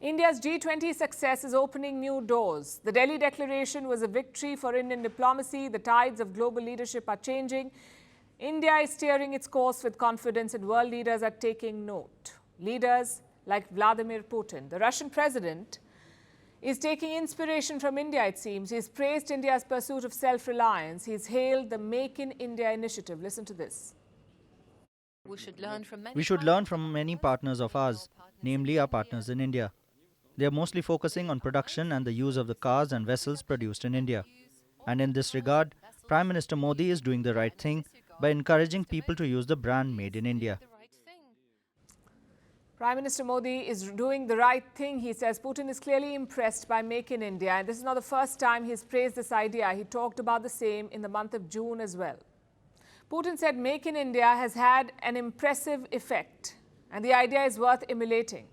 India's G20 success is opening new doors. The Delhi Declaration was a victory for Indian diplomacy. The tides of global leadership are changing. India is steering its course with confidence, and world leaders are taking note. Leaders like Vladimir Putin, the Russian president, is taking inspiration from India, it seems. He's praised India's pursuit of self-reliance. He's hailed the Make in India initiative. Listen to this. We should learn from many partners of ours, namely our partners in India. They are mostly focusing on production and the use of the cars and vessels produced in India. And in this regard, Prime Minister Modi is doing the right thing by encouraging people to use the brand made in India. Prime Minister Modi is doing the right thing, he says. Putin is clearly impressed by Make in India. And this is not the first time he's praised this idea. He talked about the same in the month of June as well. Putin said Make in India has had an impressive effect, and the idea is worth emulating.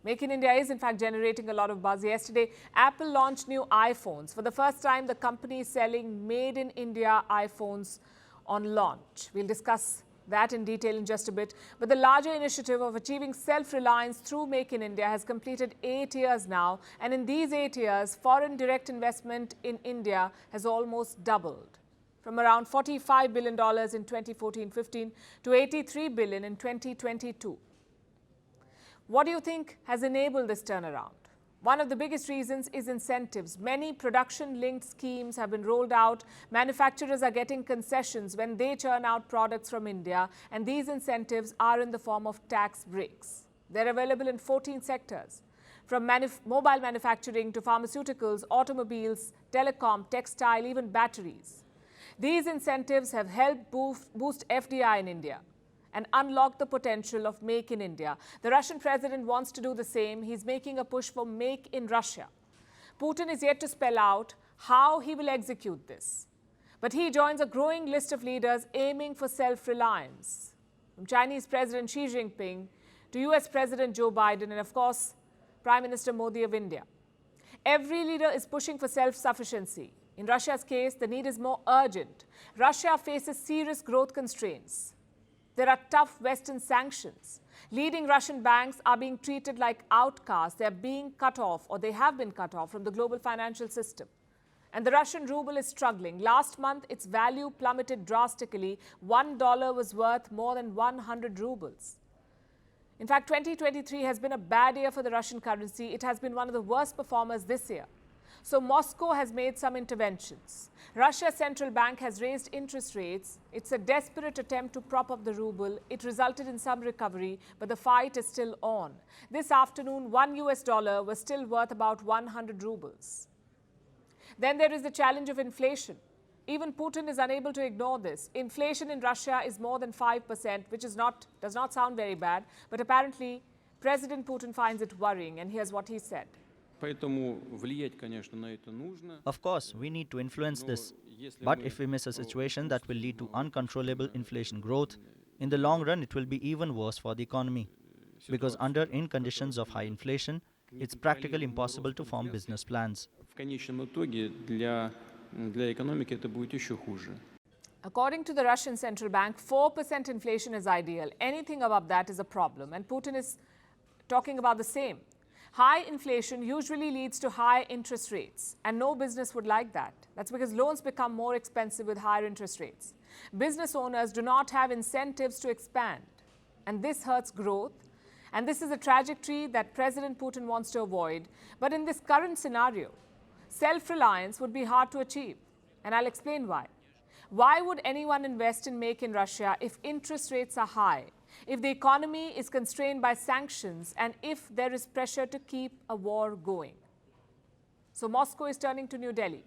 Make in India is, in fact, generating a lot of buzz. Yesterday, Apple launched new iPhones. For the first time, the company is selling Made in India iPhones on launch. We'll discuss that in detail in just a bit. But the larger initiative of achieving self-reliance through Make in India has completed 8 years now. And in these 8 years, foreign direct investment in India has almost doubled, from around $45 billion in 2014-15 to $83 billion in 2022. What do you think has enabled this turnaround? One of the biggest reasons is incentives. Many production-linked schemes have been rolled out. Manufacturers are getting concessions when they churn out products from India, and these incentives are in the form of tax breaks. They're available in 14 sectors, from mobile manufacturing to pharmaceuticals, automobiles, telecom, textile, even batteries. These incentives have helped boost FDI in India and unlock the potential of Make in India. The Russian president wants to do the same. He's making a push for Make in Russia. Putin is yet to spell out how he will execute this. But he joins a growing list of leaders aiming for self-reliance, from Chinese President Xi Jinping to US President Joe Biden and, of course, Prime Minister Modi of India. Every leader is pushing for self-sufficiency. In Russia's case, the need is more urgent. Russia faces serious growth constraints. There are tough Western sanctions. Leading Russian banks are being treated like outcasts. They are being cut off, or they have been cut off, from the global financial system. And the Russian ruble is struggling. Last month, its value plummeted drastically. $1 was worth more than 100 rubles. In fact, 2023 has been a bad year for the Russian currency. It has been one of the worst performers this year. So Moscow has made some interventions. Russia's central bank has raised interest rates. It's a desperate attempt to prop up the ruble. It resulted in some recovery, but the fight is still on. This afternoon, $1 was still worth about 100 rubles. Then there is the challenge of inflation. Even Putin is unable to ignore this. Inflation in Russia is more than 5%, which does not sound very bad, but apparently President Putin finds it worrying, and here's what he said. Of course, we need to influence this. But if we miss a situation that will lead to uncontrollable inflation growth, in the long run it will be even worse for the economy. Because in conditions of high inflation, it's practically impossible to form business plans. According to the Russian central bank, 4% inflation is ideal. Anything above that is a problem. And Putin is talking about the same. High inflation usually leads to high interest rates, and no business would like that. That's because loans become more expensive with higher interest rates. Business owners do not have incentives to expand, and this hurts growth. And this is a trajectory that President Putin wants to avoid. But in this current scenario, self-reliance would be hard to achieve, and I'll explain why. Why would anyone invest in Make in Russia if interest rates are high, if the economy is constrained by sanctions, and if there is pressure to keep a war going? So Moscow is turning to New Delhi.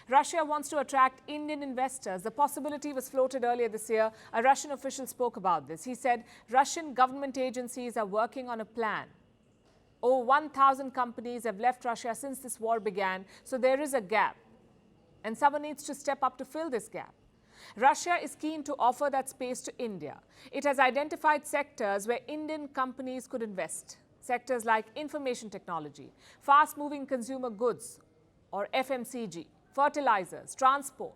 Russia wants to attract Indian investors. The possibility was floated earlier this year. A Russian official spoke about this. He said Russian government agencies are working on a plan. Over 1,000 companies have left Russia since this war began, so there is a gap. And someone needs to step up to fill this gap. Russia is keen to offer that space to India. It has identified sectors where Indian companies could invest. Sectors like information technology, fast-moving consumer goods, or FMCG, fertilizers, transport.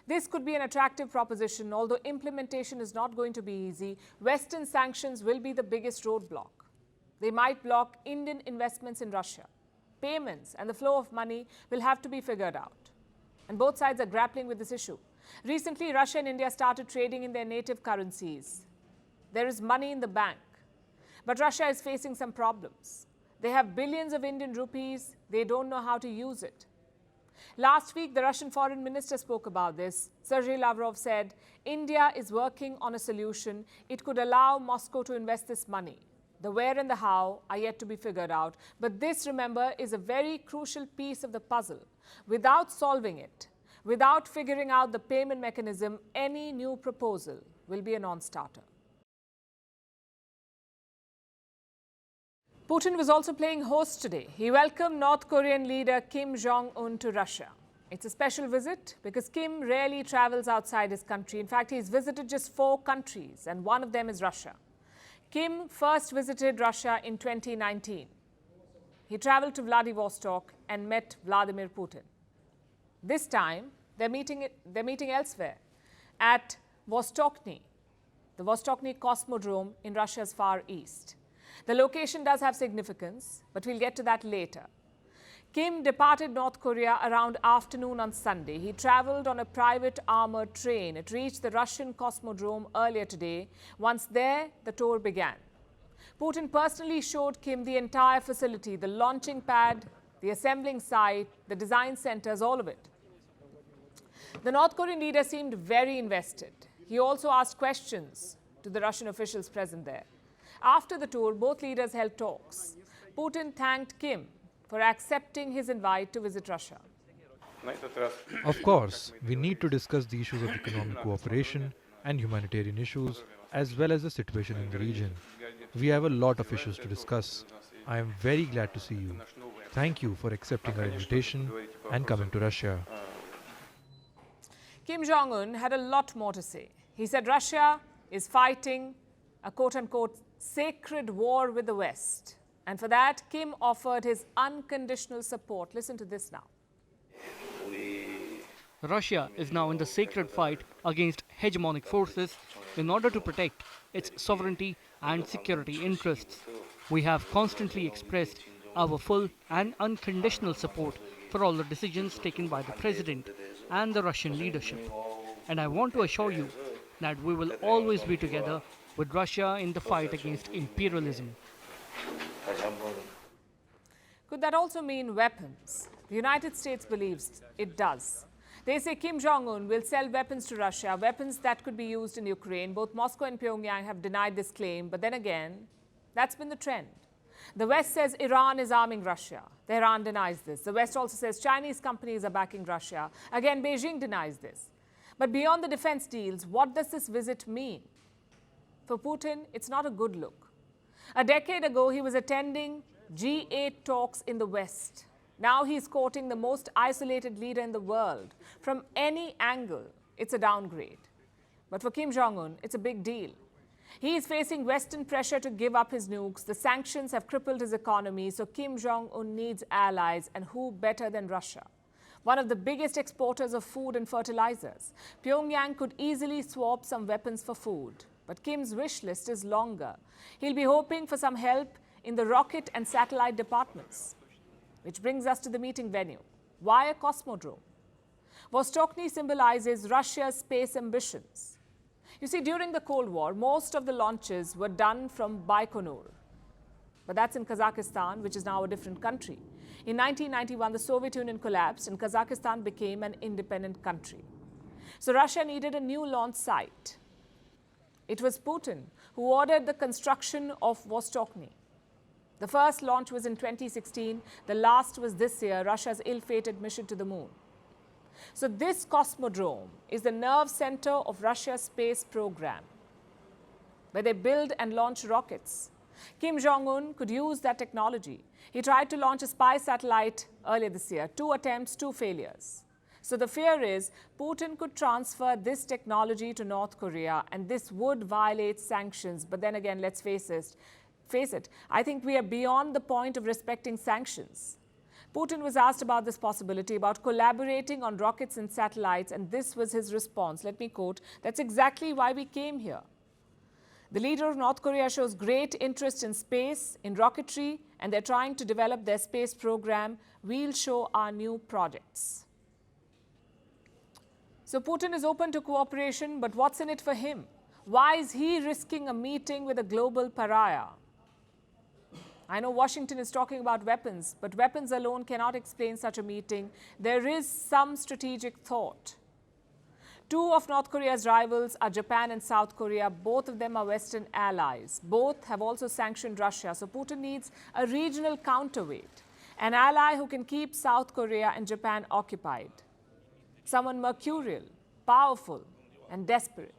This could be an attractive proposition, although implementation is not going to be easy. Western sanctions will be the biggest roadblock. They might block Indian investments in Russia. Payments and the flow of money will have to be figured out. And both sides are grappling with this issue. Recently, Russia and India started trading in their native currencies. There is money in the bank. But Russia is facing some problems. They have billions of Indian rupees. They don't know how to use it. Last week, the Russian foreign minister spoke about this. Sergei Lavrov said, India is working on a solution. It could allow Moscow to invest this money. The where and the how are yet to be figured out. But this, remember, is a very crucial piece of the puzzle. Without solving it, without figuring out the payment mechanism, any new proposal will be a non-starter. Putin was also playing host today. He welcomed North Korean leader Kim Jong-un to Russia. It's a special visit because Kim rarely travels outside his country. In fact, he's visited just 4 countries, and one of them is Russia. Kim first visited Russia in 2019. He traveled to Vladivostok and met Vladimir Putin. This time, they're meeting elsewhere at Vostochny, the Vostochny Cosmodrome in Russia's far east. The location does have significance, but we'll get to that later. Kim departed North Korea around afternoon on Sunday. He traveled on a private armored train. It reached the Russian Cosmodrome earlier today. Once there, the tour began. Putin personally showed Kim the entire facility, the launching pad, the assembling site, the design centers, all of it. The North Korean leader seemed very invested. He also asked questions to the Russian officials present there. After the tour, both leaders held talks. Putin thanked Kim for accepting his invite to visit Russia. Of course, we need to discuss the issues of economic cooperation and humanitarian issues, as well as the situation in the region. We have a lot of issues to discuss. I am very glad to see you. Thank you for accepting our invitation and coming to Russia. Kim Jong-un had a lot more to say. He said Russia is fighting a quote-unquote sacred war with the West. And for that, Kim offered his unconditional support. Listen to this now. Russia is now in the sacred fight against hegemonic forces in order to protect its sovereignty and security interests. We have constantly expressed our full and unconditional support for all the decisions taken by the President and the Russian leadership. And I want to assure you that we will always be together with Russia in the fight against imperialism. Could that also mean weapons? The United States believes it does. They say Kim Jong-un will sell weapons to Russia, weapons that could be used in Ukraine. Both Moscow and Pyongyang have denied this claim, but then again, that's been the trend. The West says Iran is arming Russia. Tehran denies this. The West also says Chinese companies are backing Russia. Again, Beijing denies this. But beyond the defense deals, what does this visit mean? For Putin, it's not a good look. A decade ago, he was attending G8 talks in the West. Now he's courting the most isolated leader in the world. From any angle, it's a downgrade. But for Kim Jong-un, it's a big deal. He is facing Western pressure to give up his nukes. The sanctions have crippled his economy, so Kim Jong-un needs allies, and who better than Russia? One of the biggest exporters of food and fertilizers. Pyongyang could easily swap some weapons for food. But Kim's wish list is longer. He'll be hoping for some help in the rocket and satellite departments. Which brings us to the meeting venue. Why a cosmodrome? Vostochny symbolizes Russia's space ambitions. You see, during the Cold War, most of the launches were done from Baikonur. But that's in Kazakhstan, which is now a different country. In 1991, the Soviet Union collapsed and Kazakhstan became an independent country. So Russia needed a new launch site. It was Putin who ordered the construction of Vostochny. The first launch was in 2016. The last was this year, Russia's ill-fated mission to the moon. So this cosmodrome is the nerve center of Russia's space program, where they build and launch rockets. Kim Jong-un could use that technology. He tried to launch a spy satellite earlier this year. 2 attempts, 2 failures. So the fear is Putin could transfer this technology to North Korea, and this would violate sanctions. But then again, let's face it, I think we are beyond the point of respecting sanctions. Putin was asked about this possibility, about collaborating on rockets and satellites, and this was his response. Let me quote, "That's exactly why we came here." The leader of North Korea shows great interest in space, in rocketry, and they're trying to develop their space program. We'll show our new projects. So Putin is open to cooperation, but what's in it for him? Why is he risking a meeting with a global pariah? I know Washington is talking about weapons, but weapons alone cannot explain such a meeting. There is some strategic thought. Two of North Korea's rivals are Japan and South Korea. Both of them are Western allies. Both have also sanctioned Russia. So Putin needs a regional counterweight, an ally who can keep South Korea and Japan occupied. Someone mercurial, powerful, and desperate.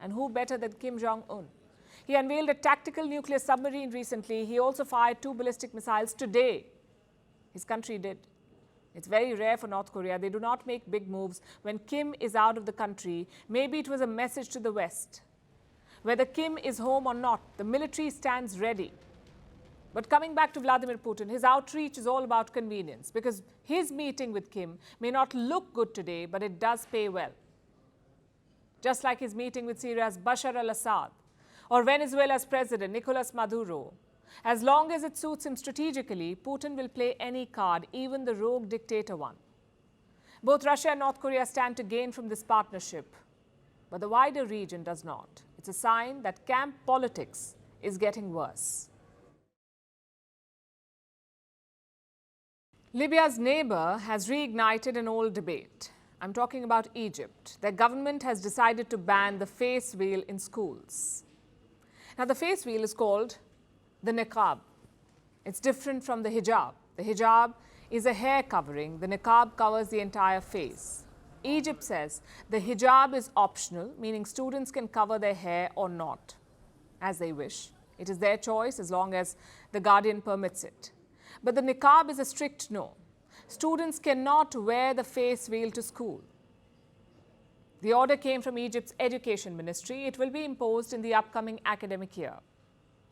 And who better than Kim Jong-un? He unveiled a tactical nuclear submarine recently. He also fired 2 ballistic missiles today. His country did. It's very rare for North Korea. They do not make big moves when Kim is out of the country. Maybe it was a message to the West. Whether Kim is home or not, the military stands ready. But coming back to Vladimir Putin, his outreach is all about convenience because his meeting with Kim may not look good today, but it does pay well. Just like his meeting with Syria's Bashar al-Assad or Venezuela's president Nicolas Maduro. As long as it suits him strategically, Putin will play any card, even the rogue dictator one. Both Russia and North Korea stand to gain from this partnership, but the wider region does not. It's a sign that camp politics is getting worse. Libya's neighbor has reignited an old debate. I'm talking about Egypt. Their government has decided to ban the face veil in schools. Now, the face veil is called the niqab. It's different from the hijab. The hijab is a hair covering. The niqab covers the entire face. Egypt says the hijab is optional, meaning students can cover their hair or not, as they wish. It is their choice as long as the guardian permits it. But the niqab is a strict no. Students cannot wear the face veil to school. The order came from Egypt's education ministry. It will be imposed in the upcoming academic year.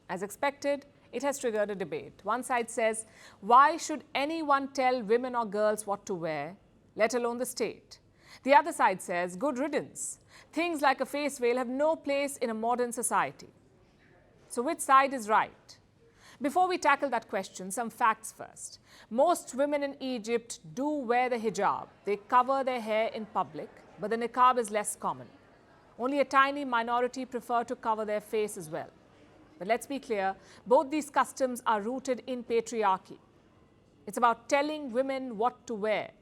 As expected, it has triggered a debate. One side says, why should anyone tell women or girls what to wear, let alone the state? The other side says, good riddance. Things like a face veil have no place in a modern society. So which side is right? Before we tackle that question, some facts first. Most women in Egypt do wear the hijab. They cover their hair in public, but the niqab is less common. Only a tiny minority prefer to cover their face as well. But let's be clear, both these customs are rooted in patriarchy. It's about telling women what to wear.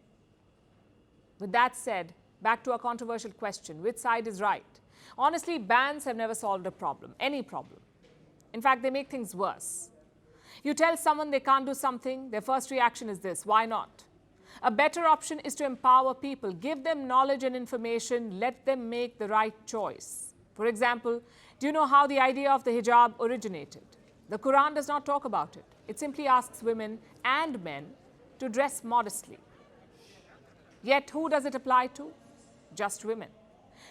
With that said, back to our controversial question, which side is right? Honestly, bans have never solved a problem, any problem. In fact, they make things worse. You tell someone they can't do something, their first reaction is this: why not? A better option is to empower people, give them knowledge and information, let them make the right choice. For example, do you know how the idea of the hijab originated? The Quran does not talk about it. It simply asks women and men to dress modestly. Yet who does it apply to? Just women.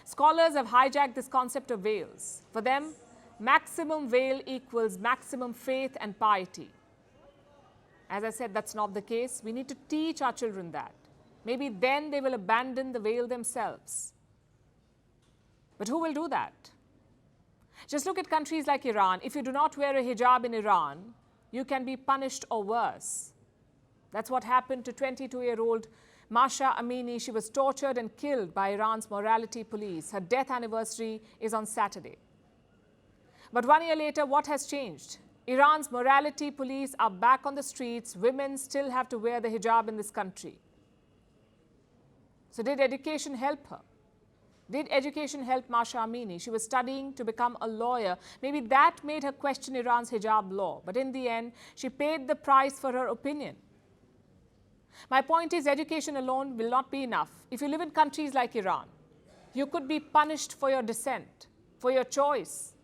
Scholars have hijacked this concept of veils. For them, maximum veil equals maximum faith and piety. As I said, that's not the case. We need to teach our children that. Maybe then they will abandon the veil themselves. But who will do that? Just look at countries like Iran. If you do not wear a hijab in Iran, you can be punished or worse. That's what happened to 22-year-old Mahsa Amini. She was tortured and killed by Iran's morality police. Her death anniversary is on Saturday. But 1 year later, what has changed? Iran's morality police are back on the streets. Women still have to wear the hijab in this country. So did education help her? Did education help Mahsa Amini? She was studying to become a lawyer. Maybe that made her question Iran's hijab law. But in the end, she paid the price for her opinion. My point is, education alone will not be enough. If you live in countries like Iran, you could be punished for your dissent, for your choice.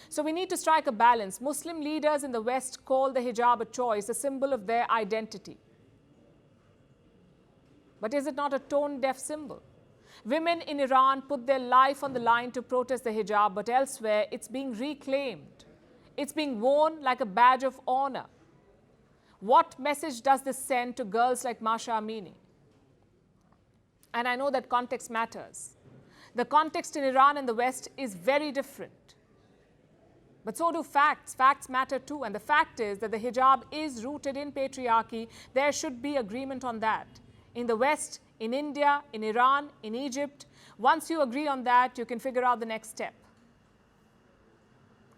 So we need to strike a balance. Muslim leaders in the West call the hijab a choice, a symbol of their identity. But is it not a tone-deaf symbol? Women in Iran put their life on the line to protest the hijab, but elsewhere it's being reclaimed. It's being worn like a badge of honor. What message does this send to girls like Mahsa Amini? And I know that context matters. The context in Iran and the West is very different. But so do facts. Facts matter too. And the fact is that the hijab is rooted in patriarchy. There should be agreement on that. In the West, in India, in Iran, in Egypt, once you agree on that, you can figure out the next step.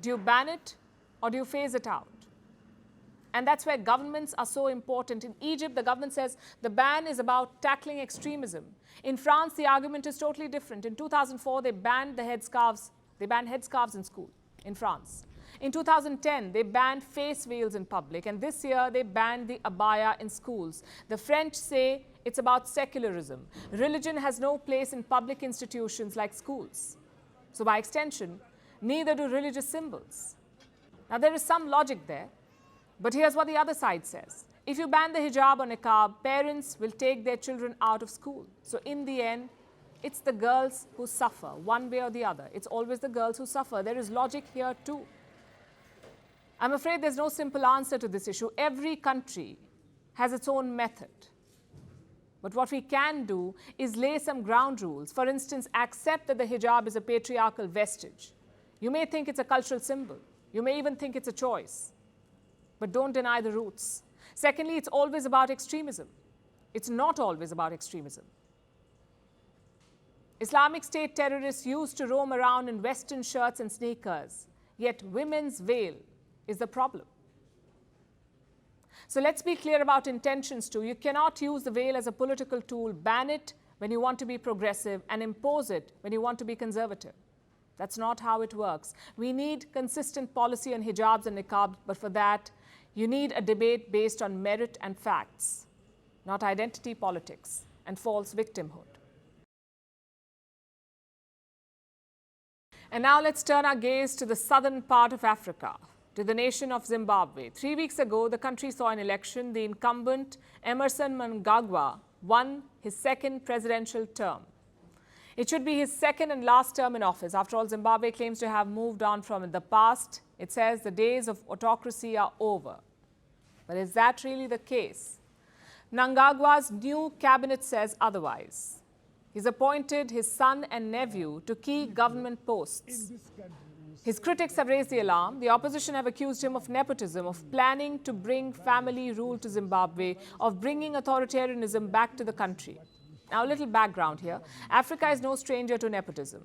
Do you ban it or do you phase it out? And that's where governments are so important. In Egypt, the government says the ban is about tackling extremism. In France, the argument is totally different. In 2004, they banned the headscarves. They banned headscarves in school in France. In 2010, they banned face veils in public. And this year, they banned the abaya in schools. The French say it's about secularism. Religion has no place in public institutions like schools. So by extension, neither do religious symbols. Now, there is some logic there. But here's what the other side says. If you ban the hijab or niqab, parents will take their children out of school. So in the end, it's the girls who suffer, one way or the other. It's always the girls who suffer. There is logic here too. I'm afraid there's no simple answer to this issue. Every country has its own method. But what we can do is lay some ground rules. For instance, accept that the hijab is a patriarchal vestige. You may think it's a cultural symbol. You may even think it's a choice. But don't deny the roots. Secondly, it's always about extremism. It's not always about extremism. Islamic State terrorists used to roam around in Western shirts and sneakers, yet women's veil is the problem. So let's be clear about intentions too. You cannot use the veil as a political tool, ban it when you want to be progressive, and impose it when you want to be conservative. That's not how it works. We need consistent policy on hijabs and niqab, but for that, you need a debate based on merit and facts, not identity politics and false victimhood. And now let's turn our gaze to the southern part of Africa, to the nation of Zimbabwe. 3 weeks ago, the country saw an election. The incumbent, Emmerson Mnangagwa, won his second presidential term. It should be his second and last term in office. After all, Zimbabwe claims to have moved on from the past. It says the days of autocracy are over. But is that really the case? Mnangagwa's new cabinet says otherwise. He's appointed his son and nephew to key government posts. His critics have raised the alarm. The opposition have accused him of nepotism, of planning to bring family rule to Zimbabwe, of bringing authoritarianism back to the country. Now, a little background here. Africa is no stranger to nepotism.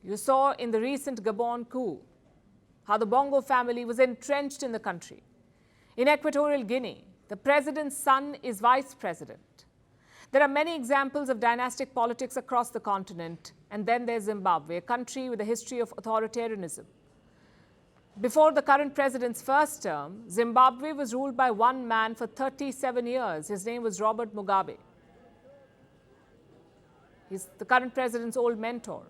You saw in the recent Gabon coup how the Bongo family was entrenched in the country. In Equatorial Guinea, the president's son is vice president. There are many examples of dynastic politics across the continent. And then there's Zimbabwe, a country with a history of authoritarianism. Before the current president's first term, Zimbabwe was ruled by one man for 37 years. His name was Robert Mugabe. He's the current president's old mentor.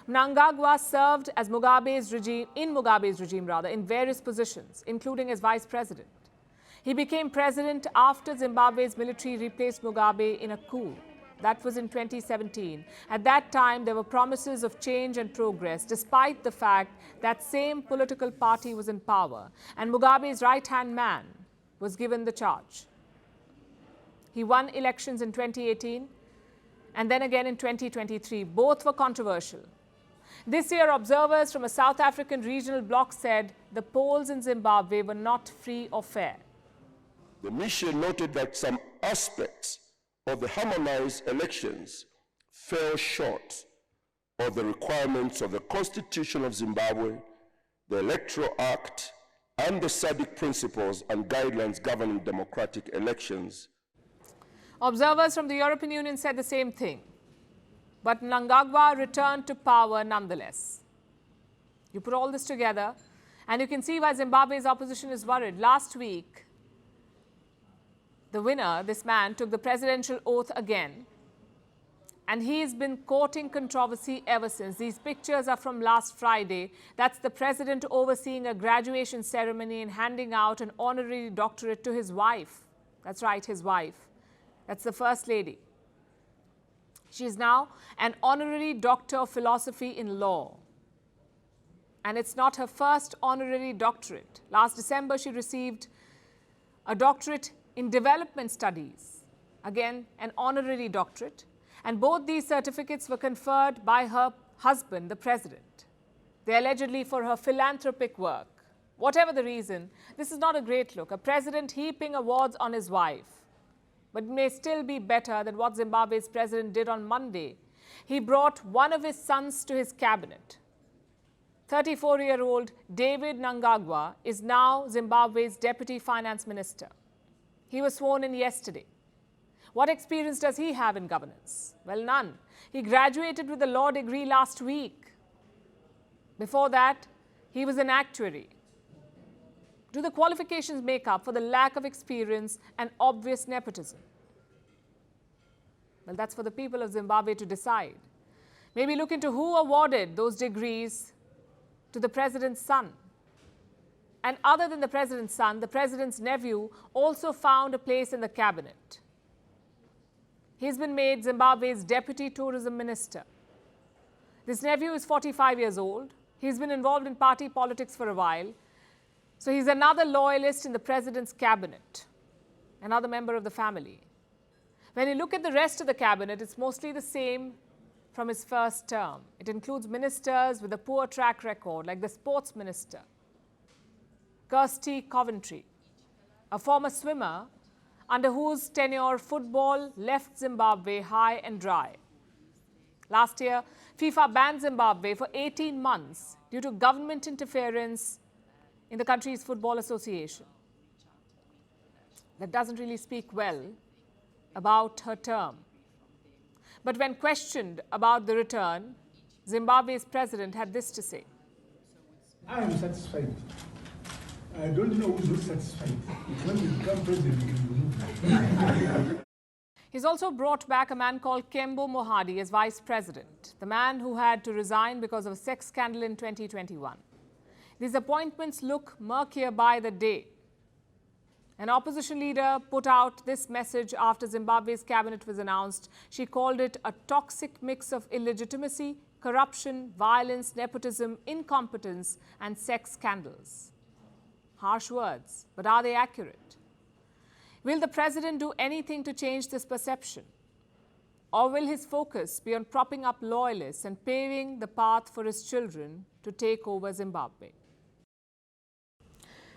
Mnangagwa served as Mugabe's regime, in various positions, including as vice president. He became president after Zimbabwe's military replaced Mugabe in a coup. That was in 2017. At that time, there were promises of change and progress, despite the fact that same political party was in power, and Mugabe's right-hand man was given the charge. He won elections in 2018 and then again in 2023. Both were controversial. This year, observers from a South African regional bloc said the polls in Zimbabwe were not free or fair. The mission noted that some aspects of the harmonized elections fell short of the requirements of the Constitution of Zimbabwe, the Electoral Act, and the SADC principles and guidelines governing democratic elections. Observers from the European Union said the same thing. But Mnangagwa returned to power nonetheless. You put all this together, and you can see why Zimbabwe's opposition is worried. Last week, the winner, this man, took the presidential oath again. And he's been courting controversy ever since. These pictures are from last Friday. That's the president overseeing a graduation ceremony and handing out an honorary doctorate to his wife. That's right, his wife. That's the First Lady. She's now an honorary doctor of philosophy in law. And it's not her first honorary doctorate. Last December, she received a doctorate in development studies. Again, an honorary doctorate. And both these certificates were conferred by her husband, the president. They allegedly for her philanthropic work. Whatever the reason, this is not a great look. A president heaping awards on his wife. But it may still be better than what Zimbabwe's president did on Monday. He brought one of his sons to his cabinet. 34-year-old David Nangagwa is now Zimbabwe's deputy finance minister. He was sworn in yesterday. What experience does he have in governance? Well, none. He graduated with a law degree last week. Before that, he was an actuary. Do the qualifications make up for the lack of experience and obvious nepotism? Well, that's for the people of Zimbabwe to decide. Maybe look into who awarded those degrees to the president's son. And other than the president's son, the president's nephew also found a place in the cabinet. He's been made Zimbabwe's deputy tourism minister. This nephew is 45 years old. He's been involved in party politics for a while. So he's another loyalist in the president's cabinet, another member of the family. When you look at the rest of the cabinet, it's mostly the same from his first term. It includes ministers with a poor track record, like the sports minister, Kirsty Coventry, a former swimmer under whose tenure football left Zimbabwe high and dry. Last year, FIFA banned Zimbabwe for 18 months due to government interference in the country's football association. That doesn't really speak well about her term. But when questioned about the return, Zimbabwe's president had this to say. I am satisfied. I don't know who's not satisfied. When you become president, you can remove. He's also brought back a man called Kembo Mohadi as vice president, the man who had to resign because of a sex scandal in 2021. These appointments look murkier by the day. An opposition leader put out this message after Zimbabwe's cabinet was announced. She called it a toxic mix of illegitimacy, corruption, violence, nepotism, incompetence, and sex scandals. Harsh words, but are they accurate? Will the president do anything to change this perception? Or will his focus be on propping up loyalists and paving the path for his children to take over Zimbabwe?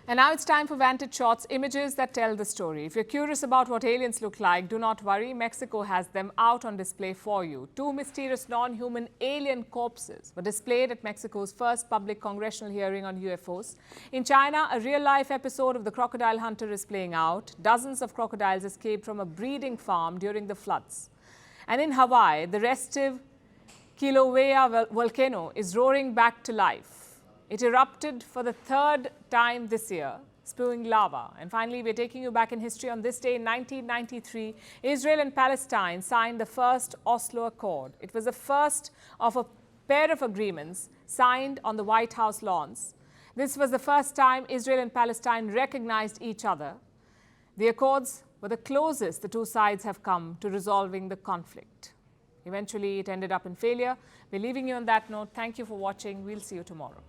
And now it's time for Vantage Shots, images that tell the story. If you're curious about what aliens look like, do not worry. Mexico has them out on display for you. Two mysterious non-human alien corpses were displayed at Mexico's first public congressional hearing on UFOs. In China, a real-life episode of The Crocodile Hunter is playing out. Dozens of crocodiles escaped from a breeding farm during the floods. And in Hawaii, the restive Kilauea volcano is roaring back to life. It erupted for the third time this year, spewing lava. And finally, we're taking you back in history. On this day in 1993, Israel and Palestine signed the first Oslo Accord. It was the first of a pair of agreements signed on the White House lawns. This was the first time Israel and Palestine recognized each other. The accords were the closest the two sides have come to resolving the conflict. Eventually, it ended up in failure. We're leaving you on that note. Thank you for watching. We'll see you tomorrow.